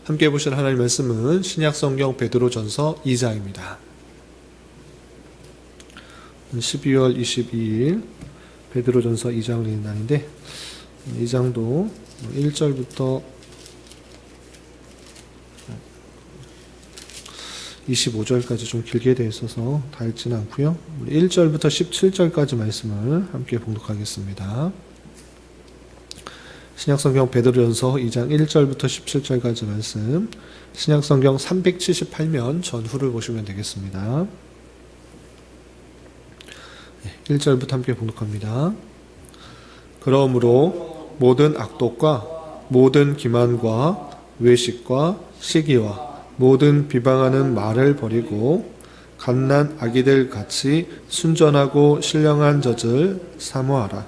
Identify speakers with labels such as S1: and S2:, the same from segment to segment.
S1: 함께 보실 하나님의 말씀은 신약성경 베드로전서 2장입니다. 12월 22일 베드로전서 2장을 읽는 날인데, 이 장도 1절부터 25절까지 좀 길게 되어 있어서 다 읽지는 않고요. 1절부터 17절까지 말씀을 함께 봉독하겠습니다. 신약성경 베드로전서 2장 1절부터 17절까지 말씀, 신약성경 378면 전후를 보시면 되겠습니다. 1절부터 함께 봉독합니다. 그러므로 모든 악독과 모든 기만과 외식과 시기와 모든 비방하는 말을 버리고 갓난 아기들 같이 순전하고 신령한 젖을 사모하라.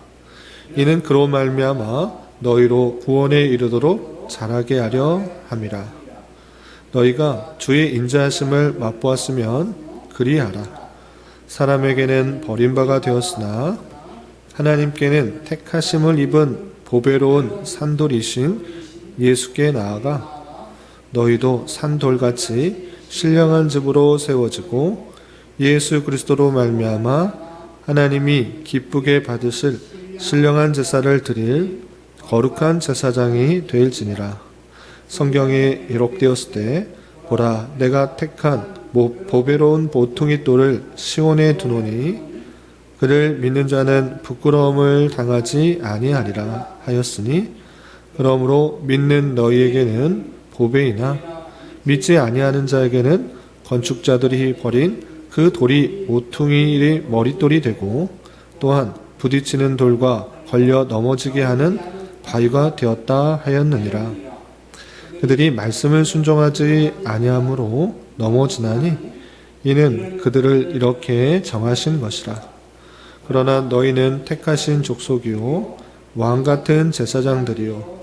S1: 이는 그로 말미암아 너희로 구원에 이르도록 자라게 하려 함이라. 너희가 주의 인자하심을 맛보았으면 그리하라. 사람에게는 버림바가 되었으나 하나님께는 택하심을 입은 보배로운 산돌이신 예수께 나아가 너희도 산돌같이 신령한 집으로 세워지고 예수 그리스도로 말미암아 하나님이 기쁘게 받으실 신령한 제사를 드릴 거룩한 제사장이 될지니라. 성경에 기록되었을 때 보라, 내가 택한 보배로운 보퉁이 돌을 시온에 두노니 그를 믿는 자는 부끄러움을 당하지 아니하리라 하였으니, 그러므로 믿는 너희에게는 보배이나 믿지 아니하는 자에게는 건축자들이 버린 그 돌이 모퉁이의 머릿돌이 되고 또한 부딪히는 돌과 걸려 넘어지게 하는 바위가 되었다 하였느니라. 그들이 말씀을 순종하지 아니함으로 넘어지나니 이는 그들을 이렇게 정하신 것이라. 그러나 너희는 택하신 족속이요 왕같은 제사장들이요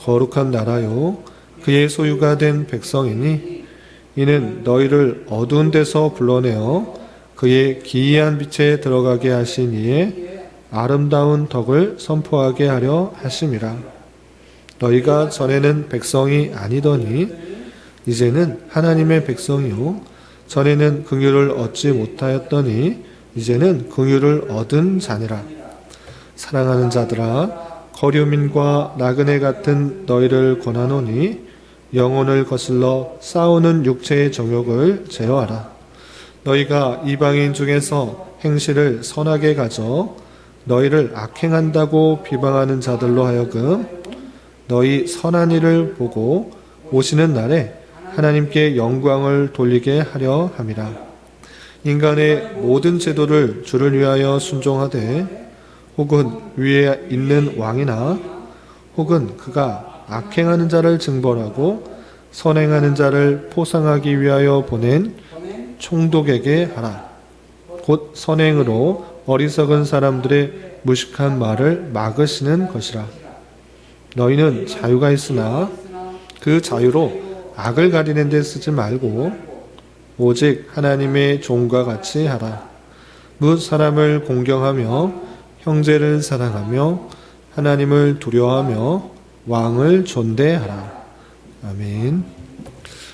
S1: 거룩한 나라요 그의 소유가 된 백성이니 이는 너희를 어두운 데서 불러내어 그의 기이한 빛에 들어가게 하신 이의 아름다운 덕을 선포하게 하려 하심이라. 너희가 전에는 백성이 아니더니 이제는 하나님의 백성이요 전에는 긍휼을 얻지 못하였더니 이제는 긍휼을 얻은 자니라. 사랑하는 자들아, 거류민과 나그네 같은 너희를 권하노니 영혼을 거슬러 싸우는 육체의 정욕을 제어하라. 너희가 이방인 중에서 행실을 선하게 가져 너희를 악행한다고 비방하는 자들로 하여금 너희 선한 일을 보고 오시는 날에 하나님께 영광을 돌리게 하려 함이라. 인간의 모든 제도를 주를 위하여 순종하되 혹은 위에 있는 왕이나 혹은 그가 악행하는 자를 징벌하고 선행하는 자를 포상하기 위하여 보낸 총독에게 하라. 곧 선행으로 어리석은 사람들의 무식한 말을 막으시는 것이라. 너희는 자유가 있으나 그 자유로 악을 가리는 데 쓰지 말고 오직 하나님의 종과 같이 하라. 뭇 사람을 공경하며 형제를 사랑하며 하나님을 두려워하며 왕을 존대하라. 아멘.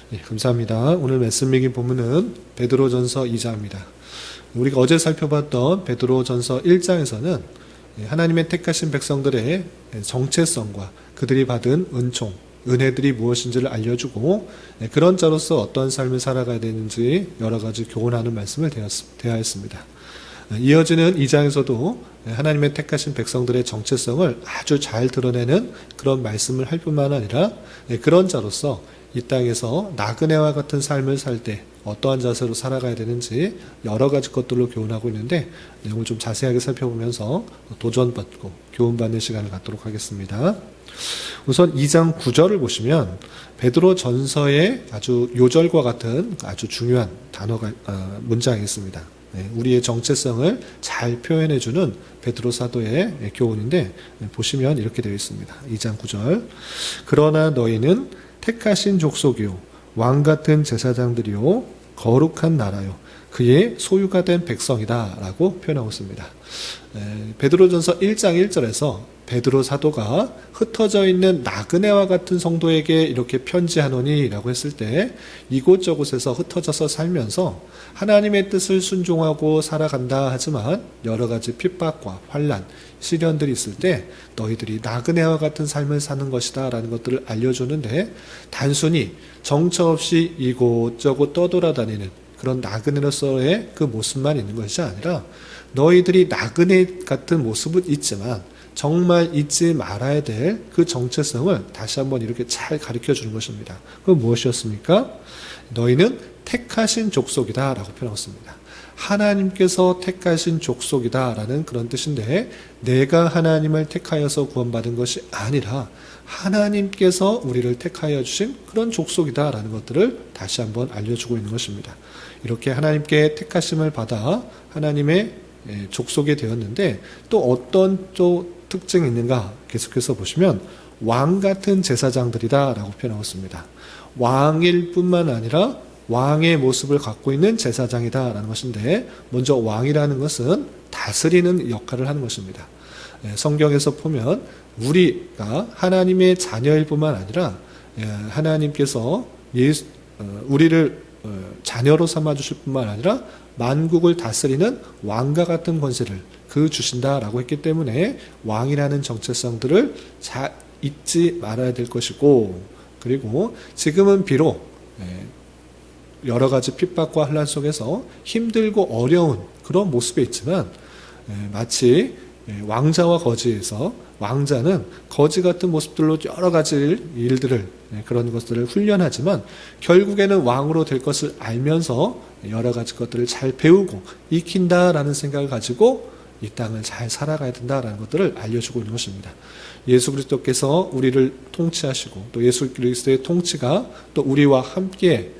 S1: 네, 감사합니다. 오늘 말씀 읽은 본문은 베드로전서 2장입니다. 우리가 어제 살펴봤던 베드로전서 1장에서는 하나님의 택하신 백성들의 정체성과 그들이 받은 은총, 은혜들이 무엇인지를 알려주고 그런 자로서 어떤 삶을 살아가야 되는지 여러 가지 교훈하는 말씀을 대하였습니다. 이어지는 2장에서도 하나님의 택하신 백성들의 정체성을 아주 잘 드러내는 그런 말씀을 할 뿐만 아니라 그런 자로서 이 땅에서 나그네와 같은 삶을 살 때 어떠한 자세로 살아가야 되는지 여러 가지 것들로 교훈하고 있는데 내용을 좀 자세하게 살펴보면서 도전받고 교훈받는 시간을 갖도록 하겠습니다. 우선 2장 9절을 보시면 베드로 전서의 아주 요절과 같은 아주 중요한 단어가 문장이 있습니다. 우리의 정체성을 잘 표현해주는 베드로 사도의 교훈인데 보시면 이렇게 되어 있습니다. 2장 9절 그러나 너희는 택하신 족속이요 왕같은 제사장들이요 거룩한 나라요 그의 소유가 된 백성이다 라고 표현하고 있습니다. 베드로전서 1장 1절에서 베드로 사도가 흩어져 있는 나그네와 같은 성도에게 이렇게 편지하노니 라고 했을 때 이곳저곳에서 흩어져서 살면서 하나님의 뜻을 순종하고 살아간다 하지만 여러 가지 핍박과 환난, 시련들이 있을 때 너희들이 나그네와 같은 삶을 사는 것이다 라는 것들을 알려주는데 단순히 정처 없이 이곳저곳 떠돌아다니는 그런 나그네로서의 그 모습만 있는 것이 아니라 너희들이 나그네 같은 모습은 있지만 정말 잊지 말아야 될 그 정체성을 다시 한번 이렇게 잘 가르쳐 주는 것입니다. 그건 무엇이었습니까? 너희는 택하신 족속이다 라고 표현했습니다. 하나님께서 택하신 족속이다 라는 그런 뜻인데 내가 하나님을 택하여서 구원받은 것이 아니라 하나님께서 우리를 택하여 주신 그런 족속이다 라는 것들을 다시 한번 알려주고 있는 것입니다. 이렇게 하나님께 택하심을 받아 하나님의 족속이 되었는데 또 어떤 또 특징이 있는가 계속해서 보시면 왕 같은 제사장들이다 라고 표현하고 있습니다. 왕일 뿐만 아니라 왕의 모습을 갖고 있는 제사장이다 라는 것인데 먼저 왕이라는 것은 다스리는 역할을 하는 것입니다. 성경에서 보면 우리가 하나님의 자녀일 뿐만 아니라 하나님께서 우리를 자녀로 삼아주실 뿐만 아니라 만국을 다스리는 왕과 같은 권세를 주신다라고 했기 때문에 왕이라는 정체성들을 잘 잊지 말아야 될 것이고 그리고 지금은 비록 여러 가지 핍박과 혼란 속에서 힘들고 어려운 그런 모습에 있지만 마치 왕자와 거지에서 왕자는 거지 같은 모습들로 여러 가지 일들을 그런 것들을 훈련하지만 결국에는 왕으로 될 것을 알면서 여러 가지 것들을 잘 배우고 익힌다라는 생각을 가지고 이 땅을 잘 살아가야 된다라는 것들을 알려주고 있는 것입니다. 예수 그리스도께서 우리를 통치하시고 또 예수 그리스도의 통치가 또 우리와 함께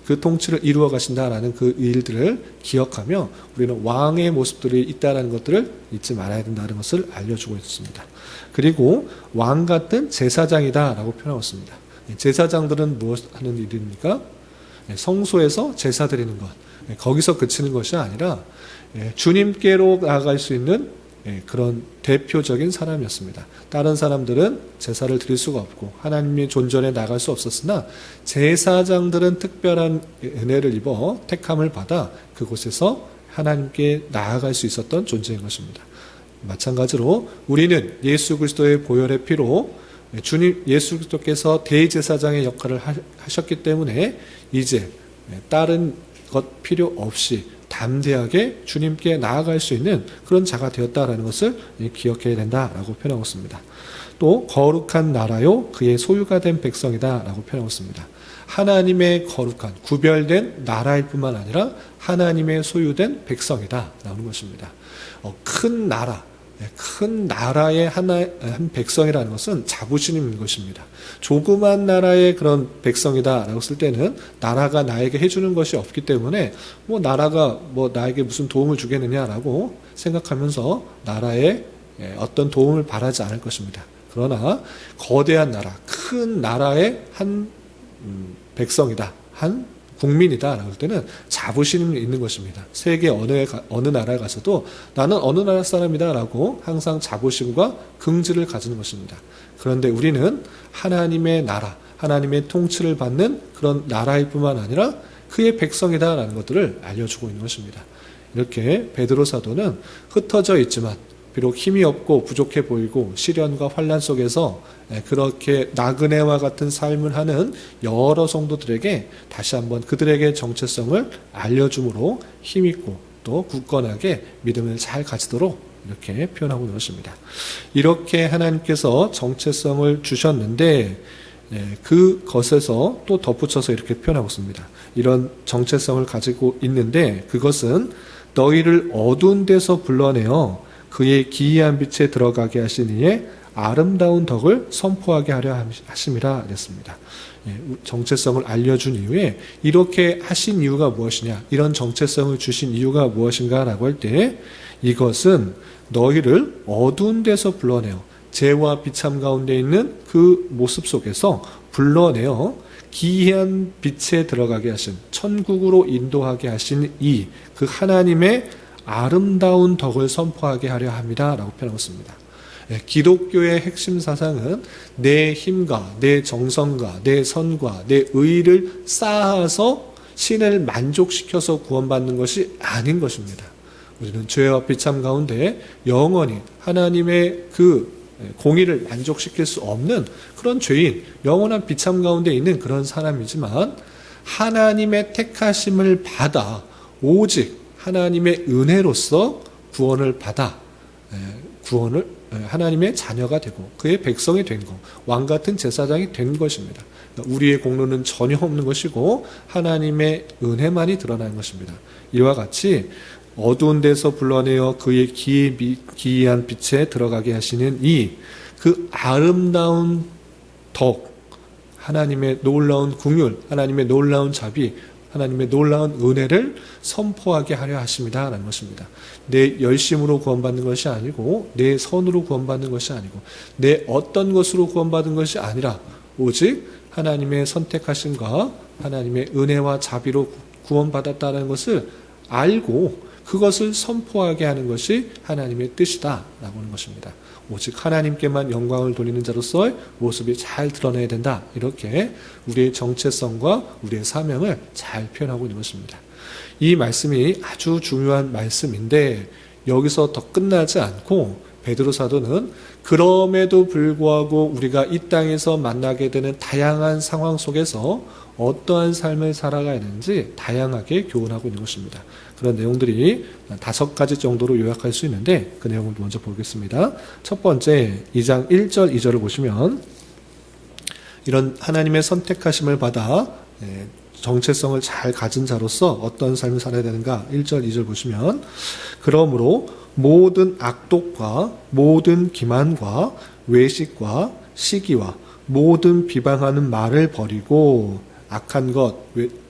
S1: 그 통치를 이루어 가신다라는 그 일들을 기억하며 우리는 왕의 모습들이 있다라는 것들을 잊지 말아야 된다는 것을 알려주고 있습니다. 그리고 왕 같은 제사장이다라고 표현하고 있습니다. 제사장들은 무엇 하는 일입니까? 성소에서 제사 드리는 것, 거기서 그치는 것이 아니라 주님께로 나아갈 수 있는 그런 대표적인 사람이었습니다. 다른 사람들은 제사를 드릴 수가 없고 하나님의 존전에 나갈 수 없었으나 제사장들은 특별한 은혜를 입어 택함을 받아 그곳에서 하나님께 나아갈 수 있었던 존재인 것입니다. 마찬가지로 우리는 예수 그리스도의 보혈의 피로 주님 예수 그리스도께서 대제사장의 역할을 하셨기 때문에 이제 다른 것 필요 없이 담대하게 주님께 나아갈 수 있는 그런 자가 되었다라는 것을 기억해야 된다라고 표현하고 있습니다. 또 거룩한 나라요 그의 소유가 된 백성이다라고 표현하고 있습니다. 하나님의 거룩한 구별된 나라일 뿐만 아니라 하나님의 소유된 백성이다 나오는 것입니다. 큰 나라, 큰 나라의 한 백성이라는 것은 자부심인 것입니다. 조그만 나라의 그런 백성이다라고 쓸 때는 나라가 나에게 해주는 것이 없기 때문에 나라가 나에게 무슨 도움을 주겠느냐라고 생각하면서 나라에 어떤 도움을 바라지 않을 것입니다. 그러나 거대한 나라, 큰 나라의 한 백성이다, 한 국민이다 라고 할 때는 자부심이 있는 것입니다. 세계 어느 나라에 가서도 나는 어느 나라 사람이다 라고 항상 자부심과 긍지를 가지는 것입니다. 그런데 우리는 하나님의 나라, 하나님의 통치를 받는 그런 나라일 뿐만 아니라 그의 백성이다 라는 것들을 알려주고 있는 것입니다. 이렇게 베드로 사도는 흩어져 있지만 비록 힘이 없고 부족해 보이고 시련과 환난 속에서 그렇게 나그네와 같은 삶을 하는 여러 성도들에게 다시 한번 그들에게 정체성을 알려줌으로 힘있고 또 굳건하게 믿음을 잘 가지도록 이렇게 표현하고 있는 것입니다. 이렇게 하나님께서 정체성을 주셨는데 그것에서 또 덧붙여서 이렇게 표현하고 있습니다. 이런 정체성을 가지고 있는데 그것은 너희를 어두운 데서 불러내어 그의 기이한 빛에 들어가게 하신 이의 아름다운 덕을 선포하게 하려 하심이라 그랬습니다. 정체성을 알려준 이후에 이렇게 하신 이유가 무엇이냐, 이런 정체성을 주신 이유가 무엇인가 라고 할 때 이것은 너희를 어두운 데서 불러내어 죄와 비참 가운데 있는 그 모습 속에서 불러내어 기이한 빛에 들어가게 하신, 천국으로 인도하게 하신 이 그 하나님의 아름다운 덕을 선포하게 하려 합니다 라고 표현하고 있습니다. 기독교의 핵심 사상은 내 힘과 내 정성과 내 선과 내 의를 쌓아서 신을 만족시켜서 구원받는 것이 아닌 것입니다. 우리는 죄와 비참 가운데 영원히 하나님의 그 공의를 만족시킬 수 없는 그런 죄인, 영원한 비참 가운데 있는 그런 사람이지만 하나님의 택하심을 받아 오직 하나님의 은혜로서 구원을 받아 하나님의 자녀가 되고 그의 백성이 된 것, 왕같은 제사장이 된 것입니다. 우리의 공로는 전혀 없는 것이고 하나님의 은혜만이 드러나는 것입니다. 이와 같이 어두운 데서 불러내어 그의 기이한 빛에 들어가게 하시는 이 그 아름다운 덕, 하나님의 놀라운 긍휼, 하나님의 놀라운 자비, 하나님의 놀라운 은혜를 선포하게 하려 하십니다 라는 것입니다. 내 열심으로 구원받는 것이 아니고 내 선으로 구원받는 것이 아니고 내 어떤 것으로 구원받은 것이 아니라 오직 하나님의 선택하심과 하나님의 은혜와 자비로 구원받았다는 것을 알고 그것을 선포하게 하는 것이 하나님의 뜻이다라고 하는 것입니다. 오직 하나님께만 영광을 돌리는 자로서의 모습이 잘 드러나야 된다. 이렇게 우리의 정체성과 우리의 사명을 잘 표현하고 있는 것입니다. 이 말씀이 아주 중요한 말씀인데 여기서 더 끝나지 않고 베드로 사도는 그럼에도 불구하고 우리가 이 땅에서 만나게 되는 다양한 상황 속에서 어떠한 삶을 살아가야 하는지 다양하게 교훈하고 있는 것입니다. 그런 내용들이 5가지 정도로 요약할 수 있는데 그 내용을 먼저 보겠습니다. 첫 번째 2장 1절 2절을 보시면 이런 하나님의 선택하심을 받아 정체성을 잘 가진 자로서 어떤 삶을 살아야 되는가 1절 2절 보시면 그러므로 모든 악독과 모든 기만과 외식과 시기와 모든 비방하는 말을 버리고 악한 것,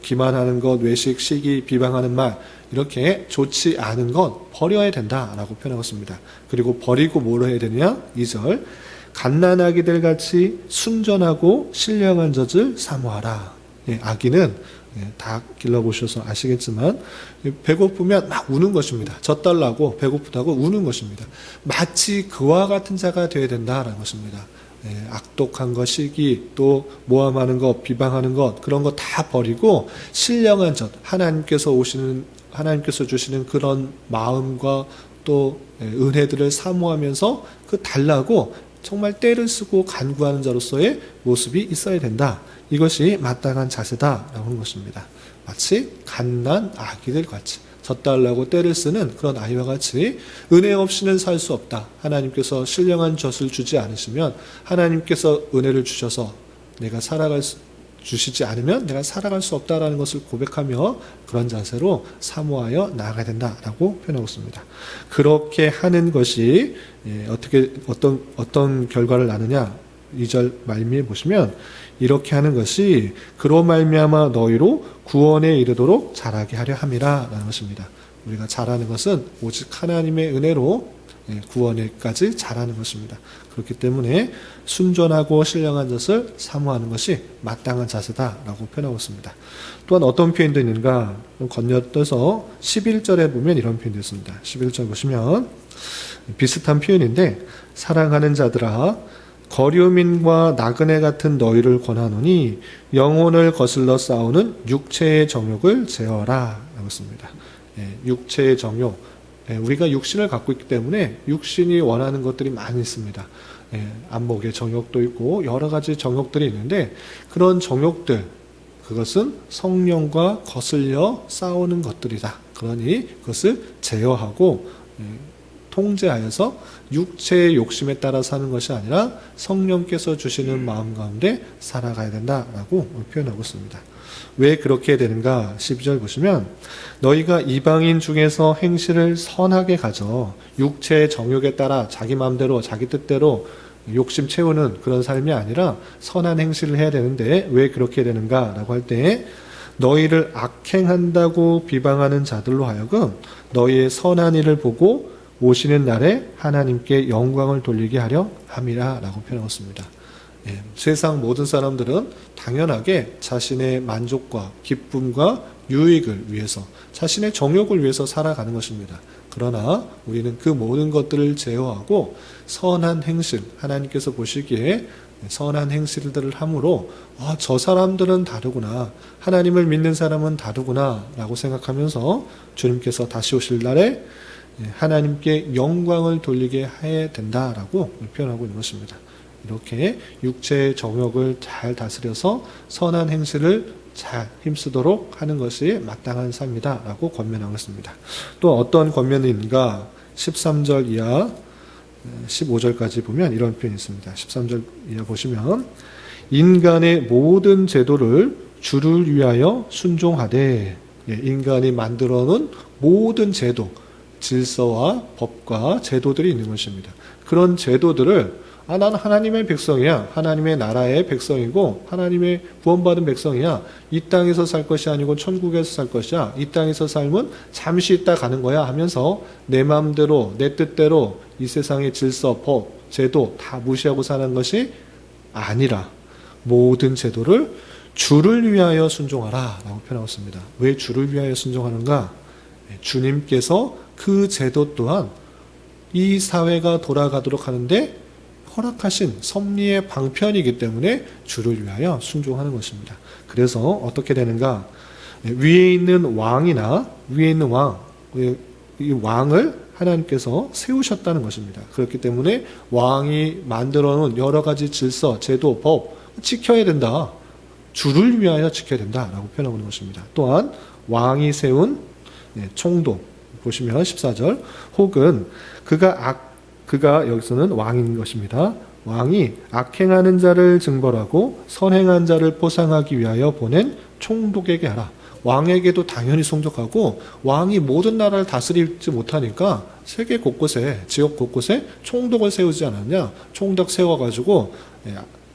S1: 기만하는 것, 외식, 시기, 비방하는 말 이렇게 좋지 않은 것 버려야 된다라고 표현하고 있습니다. 그리고 버리고 뭘 해야 되느냐? 2절 갓난아기들 같이 순전하고 신령한 젖을 사모하라. 아기는 다 길러보셔서 아시겠지만 배고프면 막 우는 것입니다. 젖달라고 배고프다고 우는 것입니다. 마치 그와 같은 자가 되어야 된다라는 것입니다. 악독한 것, 시기, 또 모함하는 것, 비방하는 것 그런 거 다 버리고 신령한 젖, 하나님께서 주시는 그런 마음과 또 은혜들을 사모하면서 그 달라고 정말 때를 쓰고 간구하는 자로서의 모습이 있어야 된다. 이것이 마땅한 자세다라고 하는 것입니다. 마치 갓난 아기들 같이 젖달라고 때를 쓰는 그런 아이와 같이 은혜 없이는 살 수 없다. 하나님께서 신령한 젖을 주지 않으시면 하나님께서 은혜를 주셔서 주시지 않으면 내가 살아갈 수 없다라는 것을 고백하며 그런 자세로 사모하여 나아가야 된다라고 표현하고 있습니다. 그렇게 하는 것이 어떤 결과를 낳느냐 2절 말미에 보시면 이렇게 하는 것이 그로 말미암아 너희로 구원에 이르도록 자라게 하려 함이라 라는 것입니다. 우리가 자라는 것은 오직 하나님의 은혜로 구원에까지 자라는 것입니다. 그렇기 때문에 순전하고 신령한 젖을 사모하는 것이 마땅한 자세다라고 표현하고 있습니다. 또한 어떤 표현도 있는가 건너뛰어서 11절에 보면 이런 표현도 있습니다. 11절 보시면 비슷한 표현인데 사랑하는 자들아 거류민과 나그네 같은 너희를 권하노니 영혼을 거슬러 싸우는 육체의 정욕을 제어라 라고 했습니다. 육체의 정욕, 우리가 육신을 갖고 있기 때문에 육신이 원하는 것들이 많이 있습니다. 안목의 정욕도 있고 여러 가지 정욕들이 있는데 그런 정욕들 그것은 성령과 거슬려 싸우는 것들이다. 그러니 그것을 제어하고 통제하여서 육체의 욕심에 따라 사는 것이 아니라 성령께서 주시는 마음 가운데 살아가야 된다라고 표현하고 있습니다. 왜 그렇게 되는가? 12절 보시면 너희가 이방인 중에서 행실을 선하게 가져 육체의 정욕에 따라 자기 마음대로 자기 뜻대로 욕심 채우는 그런 삶이 아니라 선한 행실을 해야 되는데 왜 그렇게 되는가? 라고 할 때 너희를 악행한다고 비방하는 자들로 하여금 너희의 선한 일을 보고 오시는 날에 하나님께 영광을 돌리게 하려 함이라 라고 표현하고 있습니다. 세상 모든 사람들은 당연하게 자신의 만족과 기쁨과 유익을 위해서, 자신의 정욕을 위해서 살아가는 것입니다. 그러나 우리는 그 모든 것들을 제어하고 선한 행실, 하나님께서 보시기에 선한 행실들을 함으로 저 사람들은 다르구나, 하나님을 믿는 사람은 다르구나 라고 생각하면서 주님께서 다시 오실 날에 하나님께 영광을 돌리게 해야 된다라고 표현하고 있는 것입니다. 이렇게 육체의 정욕을 잘 다스려서 선한 행실을 잘 힘쓰도록 하는 것이 마땅한 삶이다 라고 권면하고 있습니다. 또 어떤 권면인가, 13절 이하 15절까지 보면 이런 표현이 있습니다. 13절 이하 보시면 인간의 모든 제도를 주를 위하여 순종하되, 인간이 만들어 놓은 모든 제도, 질서와 법과 제도들이 있는 것입니다. 그런 제도들을 나는 하나님의 백성이야, 하나님의 나라의 백성이고 하나님의 구원받은 백성이야, 이 땅에서 살 것이 아니고 천국에서 살 것이야, 이 땅에서 삶은 잠시 있다 가는 거야 하면서 내 마음대로 내 뜻대로 이 세상의 질서, 법, 제도 다 무시하고 사는 것이 아니라 모든 제도를 주를 위하여 순종하라 라고 표현하고 있습니다. 왜 주를 위하여 순종하는가? 주님께서 그 제도 또한 이 사회가 돌아가도록 하는데 허락하신 섭리의 방편이기 때문에 주를 위하여 순종하는 것입니다. 그래서 어떻게 되는가? 위에 있는 왕이나 위에 있는 이 왕을 하나님께서 세우셨다는 것입니다. 그렇기 때문에 왕이 만들어 놓은 여러 가지 질서, 제도, 법 지켜야 된다. 주를 위하여 지켜야 된다라고 표현하고 있는 것입니다. 또한 왕이 세운 총독 보시면 14절, 혹은 그가 여기서는 왕인 것입니다. 왕이 악행하는 자를 징벌하고 선행한 자를 포상하기 위하여 보낸 총독에게 하라. 왕에게도 당연히 송독하고, 왕이 모든 나라를 다스리지 못하니까 세계 곳곳에, 지역 곳곳에 총독을 세우지 않았냐. 총독 세워가지고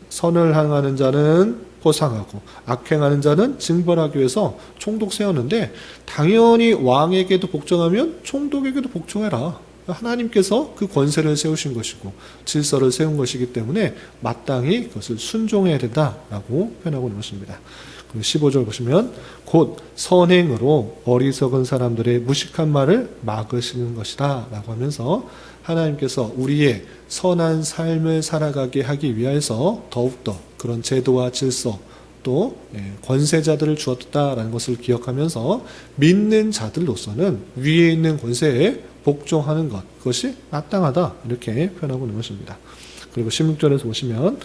S1: 선을 행하는 자는 포상하고 악행하는 자는 징벌하기 위해서 총독 세웠는데, 당연히 왕에게도 복종하면 총독에게도 복종해라. 하나님께서 그 권세를 세우신 것이고 질서를 세운 것이기 때문에 마땅히 그것을 순종해야 된다라고 표현하고 있는 것입니다. 15절 보시면 곧 선행으로 어리석은 사람들의 무식한 말을 막으시는 것이다 라고 하면서 하나님께서 우리의 선한 삶을 살아가게 하기 위해서 더욱더 그런 제도와 질서 또 권세자들을 주었다라는 것을 기억하면서 믿는 자들로서는 위에 있는 권세에 복종하는 것, 그것이 마땅하다 이렇게 표현하고 있는 것입니다. 그리고 16절에서 보시면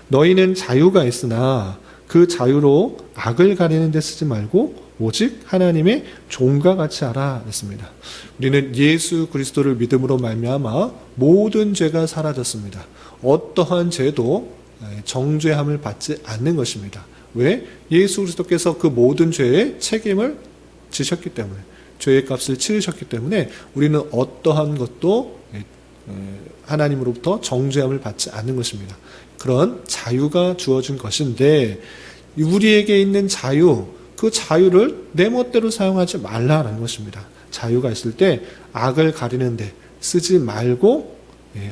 S1: 너희는 자유가 있으나 그 자유로 악을 가리는 데 쓰지 말고 오직 하나님의 종과 같이 하라 했습니다. 우리는 예수 그리스도를 믿음으로 말미암아 모든 죄가 사라졌습니다. 어떠한 죄도 정죄함을 받지 않는 것입니다. 왜? 예수 그리스도께서 그 모든 죄의 책임을 지셨기 때문에, 죄의 값을 치르셨기 때문에 우리는 어떠한 것도 하나님으로부터 정죄함을 받지 않는 것입니다. 그런 자유가 주어진 것인데, 우리에게 있는 자유, 그 자유를 내 멋대로 사용하지 말라라는 것입니다. 자유가 있을 때 악을 가리는데 쓰지 말고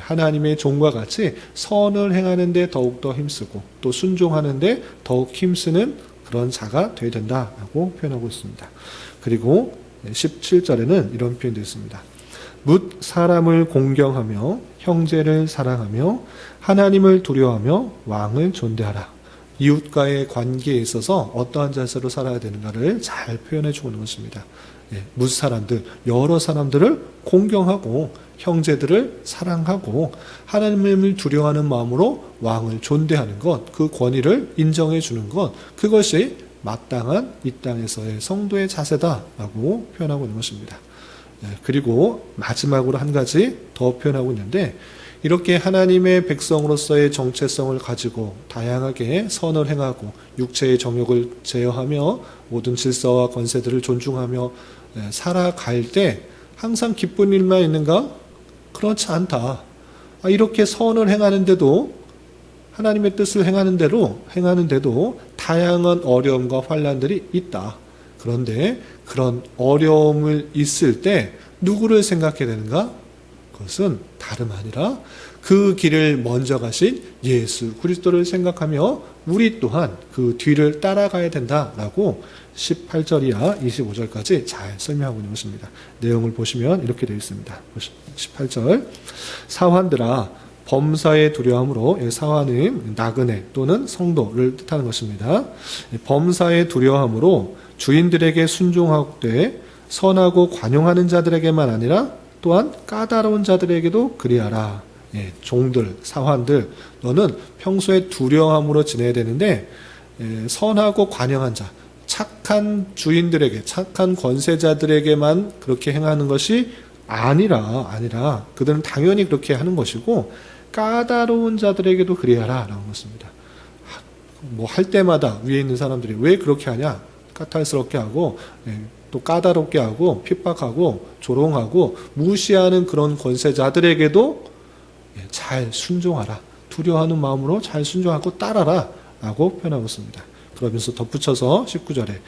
S1: 하나님의 종과 같이 선을 행하는 데 더욱더 힘쓰고 또 순종하는 데 더욱 힘쓰는 그런 자가 되어야 된다라고 표현하고 있습니다. 그리고 17절에는 이런 표현도 있습니다. 묻 사람을 공경하며 형제를 사랑하며 하나님을 두려워하며 왕을 존대하라. 이웃과의 관계에 있어서 어떠한 자세로 살아야 되는가를 잘 표현해 주고 있는 것입니다. 묻 사람들, 여러 사람들을 공경하고 형제들을 사랑하고 하나님을 두려워하는 마음으로 왕을 존대하는 것, 그 권위를 인정해 주는 것, 그것이 마땅한 이 땅에서의 성도의 자세다라고 표현하고 있는 것입니다. 그리고 마지막으로 한 가지 더 표현하고 있는데, 이렇게 하나님의 백성으로서의 정체성을 가지고 다양하게 선을 행하고 육체의 정욕을 제어하며 모든 질서와 권세들을 존중하며 살아갈 때 항상 기쁜 일만 있는가? 그렇지 않다. 이렇게 선을 행하는데도, 하나님의 뜻을 행하는데도 다양한 어려움과 환난들이 있다. 그런데 그런 어려움을 있을 때 누구를 생각해야 되는가? 그것은 다름 아니라 그 길을 먼저 가신 예수 그리스도를 생각하며 우리 또한 그 뒤를 따라가야 된다라고 18절 이하 25절까지 잘 설명하고 있는 것입니다. 내용을 보시면 이렇게 되어 있습니다. 18절 사환들아 범사에 두려움으로, 사환은 나그네 또는 성도를 뜻하는 것입니다. 범사에 두려움으로 주인들에게 순종하되 선하고 관용하는 자들에게만 아니라 또한 까다로운 자들에게도 그리하라. 종들, 사환들, 너는 평소에 두려움으로 지내야 되는데 선하고 관용한 자, 착한 주인들에게, 착한 권세자들에게만 그렇게 행하는 것이 아니라 그들은 당연히 그렇게 하는 것이고 까다로운 자들에게도 그리하라 라는 것입니다. 뭐 할 때마다 위에 있는 사람들이 왜 그렇게 하냐? 까탈스럽게 하고 또 까다롭게 하고 핍박하고 조롱하고 무시하는 그런 권세자들에게도 잘 순종하라. 두려워하는 마음으로 잘 순종하고 따라라 라고 표현하고 있습니다. 그러면서 덧붙여서 19절에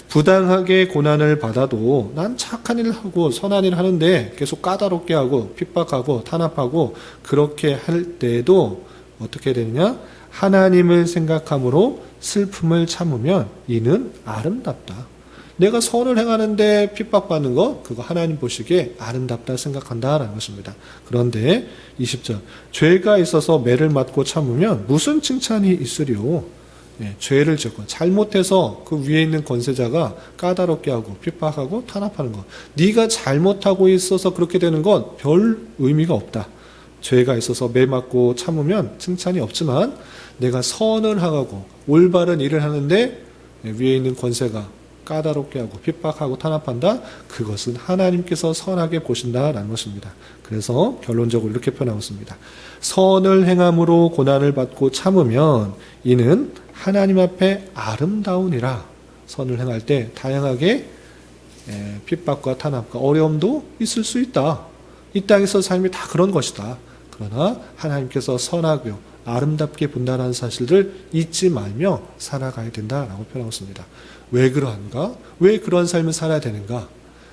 S1: 부당하게 고난을 받아도 난 착한 일을 하고 선한 일을 하는데 계속 까다롭게 하고 핍박하고 탄압하고 그렇게 할 때에도 어떻게 되느냐? 하나님을 생각함으로 슬픔을 참으면 이는 아름답다. 내가 선을 행하는데 핍박받는 거 그거 하나님 보시기에 아름답다 생각한다라는 것입니다. 그런데 20절 죄가 있어서 매를 맞고 참으면 무슨 칭찬이 있으리요? 죄를 짓고 잘못해서 그 위에 있는 권세자가 까다롭게 하고 핍박하고 탄압하는 것 네가 잘못하고 있어서 그렇게 되는 건 별 의미가 없다. 죄가 있어서 매 맞고 참으면 칭찬이 없지만 내가 선을 하고 올바른 일을 하는데 위에 있는 권세가 까다롭게 하고 핍박하고 탄압한다. 그것은 하나님께서 선하게 보신다라는 것입니다. 그래서 결론적으로 이렇게 표현하고 있습니다. 선을 행함으로 고난을 받고 참으면 이는 하나님 앞에 아름다우니라. 선을 행할 때 다양하게 핍박과 탄압과 어려움도 있을 수 있다. 이 땅에서 삶이 다 그런 것이다. 그러나 하나님께서 선하고 아름답게 본다는 사실을 잊지 말며 살아가야 된다라고 표현하고 있습니다. 왜 그러한가? 왜 그런 삶을 살아야 되는가?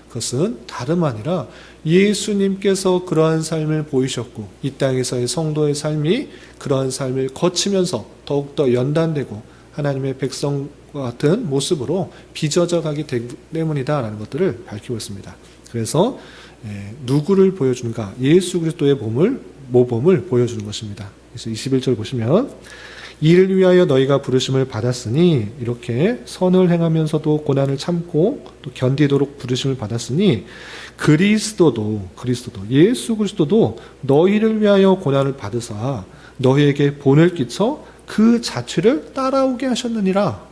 S1: 그것은 다름 아니라 예수님께서 그러한 삶을 보이셨고 이 땅에서의 성도의 삶이 그러한 삶을 거치면서 더욱더 연단되고 하나님의 백성과 같은 모습으로 빚어져 가기 때문이다라는 것들을 밝히고 있습니다. 그래서 누구를 보여주는가? 예수 그리스도의 모범을 보여주는 것입니다. 그래서 21절 보시면 이를 위하여 너희가 부르심을 받았으니 이렇게 선을 행하면서도 고난을 참고 또 견디도록 부르심을 받았으니 그리스도도 예수 그리스도도 너희를 위하여 고난을 받으사 너희에게 본을 끼쳐 그 자취를 따라오게 하셨느니라.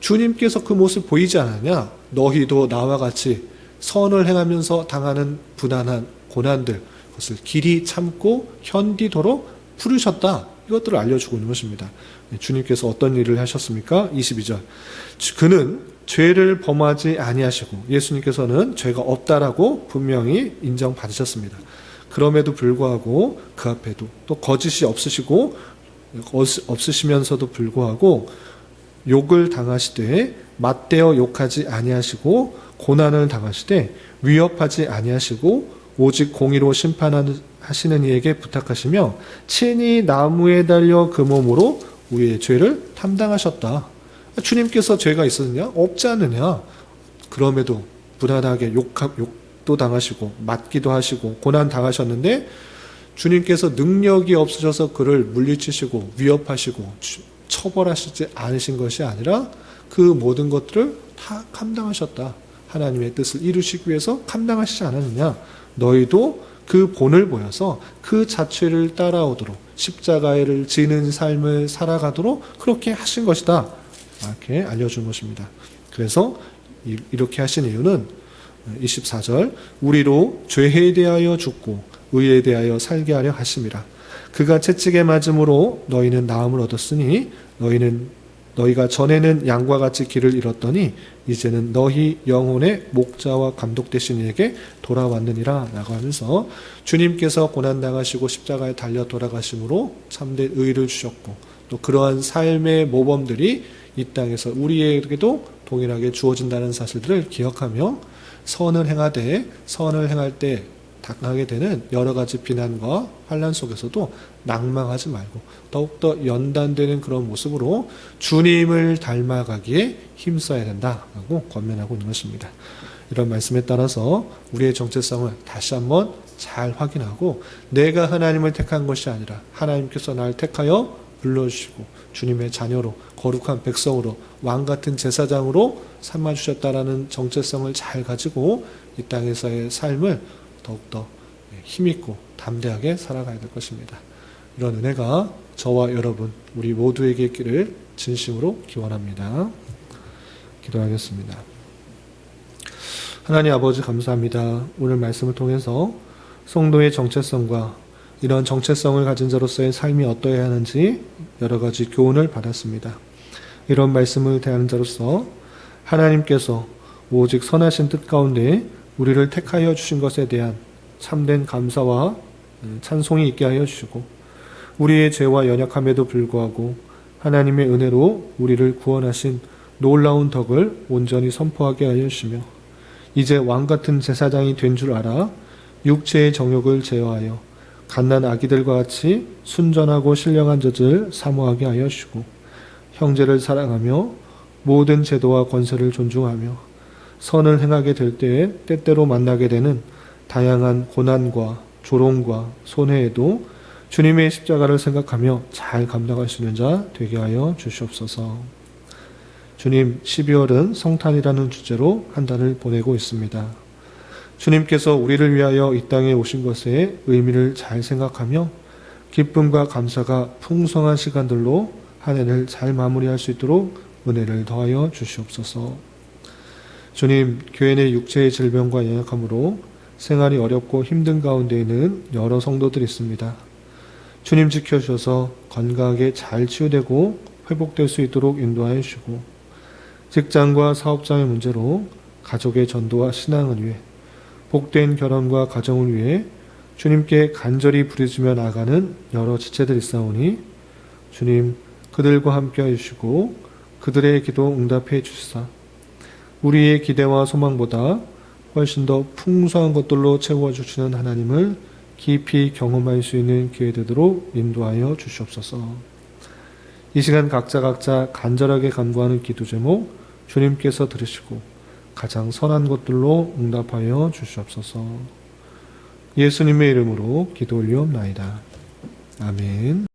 S1: 주님께서 그 모습 보이지 않았냐? 너희도 나와 같이 선을 행하면서 당하는 부단한 고난들 그것을 길이 참고 견디도록 부르셨다. 이것들을 알려주고 있는 것입니다. 주님께서 어떤 일을 하셨습니까? 22절 그는 죄를 범하지 아니하시고 예수님께서는 죄가 없다라고 분명히 인정받으셨습니다. 그럼에도 불구하고 그 앞에도 또 거짓이 없으시면서도 불구하고 욕을 당하시되 맞대어 욕하지 아니하시고 고난을 당하시되 위협하지 아니하시고 오직 공의로 심판하시는 이에게 부탁하시며 친히 나무에 달려 그 몸으로 우리의 죄를 담당하셨다. 주님께서 죄가 있었느냐? 없지 않느냐? 그럼에도 불안하게 욕도 당하시고 맞기도 하시고 고난 당하셨는데 주님께서 능력이 없으셔서 그를 물리치시고 위협하시고 처벌하시지 않으신 것이 아니라 그 모든 것들을 다 감당하셨다. 하나님의 뜻을 이루시기 위해서 감당하시지 않았느냐? 너희도 그 본을 보여서 그 자취를 따라오도록 십자가를 지는 삶을 살아가도록 그렇게 하신 것이다. 이렇게 알려준 것입니다. 그래서 이렇게 하신 이유는 24절 우리로 죄에 대하여 죽고 의에 대하여 살게 하려 하심이라. 그가 채찍에 맞음으로 너희는 나음을 얻었으니 너희가 전에는 양과 같이 길을 잃었더니 이제는 너희 영혼의 목자와 감독 되신 이에게 돌아왔느니라 라고 하면서 주님께서 고난당하시고 십자가에 달려 돌아가심으로 참된 의를 주셨고 또 그러한 삶의 모범들이 이 땅에서 우리에게도 동일하게 주어진다는 사실들을 기억하며 선을 행할 때 당하게 되는 여러 가지 비난과 환난 속에서도 낭망하지 말고 더욱더 연단되는 그런 모습으로 주님을 닮아가기에 힘써야 된다라고 권면하고 있는 것입니다. 이런 말씀에 따라서 우리의 정체성을 다시 한번 잘 확인하고 내가 하나님을 택한 것이 아니라 하나님께서 나를 택하여 불러주시고 주님의 자녀로 거룩한 백성으로 왕같은 제사장으로 삼아주셨다라는 정체성을 잘 가지고 이 땅에서의 삶을 더욱더 힘있고 담대하게 살아가야 될 것입니다. 이런 은혜가 저와 여러분 우리 모두에게 있기를 진심으로 기원합니다. 기도하겠습니다. 하나님 아버지 감사합니다. 오늘 말씀을 통해서 성도의 정체성과 이런 정체성을 가진 자로서의 삶이 어떠해야 하는지 여러 가지 교훈을 받았습니다. 이런 말씀을 대하는 자로서 하나님께서 오직 선하신 뜻 가운데 우리를 택하여 주신 것에 대한 참된 감사와 찬송이 있게 하여 주시고 우리의 죄와 연약함에도 불구하고 하나님의 은혜로 우리를 구원하신 놀라운 덕을 온전히 선포하게 하여 주시며 이제 왕같은 제사장이 된 줄 알아 육체의 정욕을 제어하여 갓난 아기들과 같이 순전하고 신령한 젖을 사모하게 하여 주시고 형제를 사랑하며 모든 제도와 권세를 존중하며 선을 행하게 될 때에 때때로 만나게 되는 다양한 고난과 조롱과 손해에도 주님의 십자가를 생각하며 잘 감당할 수 있는 자 되게 하여 주시옵소서. 주님, 12월은 성탄이라는 주제로 한 달을 보내고 있습니다. 주님께서 우리를 위하여 이 땅에 오신 것의 의미를 잘 생각하며 기쁨과 감사가 풍성한 시간들로 한 해를 잘 마무리할 수 있도록 은혜를 더하여 주시옵소서. 주님, 교회 내 육체의 질병과 연약함으로 생활이 어렵고 힘든 가운데 있는 여러 성도들이 있습니다. 주님 지켜주셔서 건강하게 잘 치유되고 회복될 수 있도록 인도하여 주시고 직장과 사업장의 문제로 가족의 전도와 신앙을 위해 복된 결혼과 가정을 위해 주님께 간절히 부르짖으며 나아가는 여러 지체들이 있사오니 주님 그들과 함께 해주시고 그들의 기도 응답해 주시사 우리의 기대와 소망보다 훨씬 더 풍성한 것들로 채워주시는 하나님을 깊이 경험할 수 있는 기회 되도록 인도하여 주시옵소서. 이 시간 각자 간절하게 간구하는 기도 제목 주님께서 들으시고 가장 선한 것들로 응답하여 주시옵소서. 예수님의 이름으로 기도 올리옵나이다. 아멘.